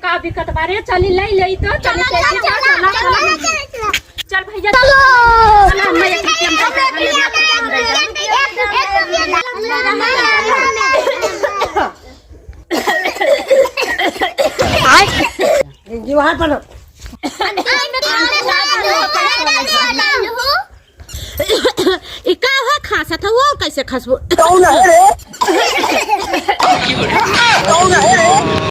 का दिक्कत बारे चली ले ले तो चल भैया चलो मैं एक जीवार पर इका है खासा था वो कैसे खसबो कौन है रे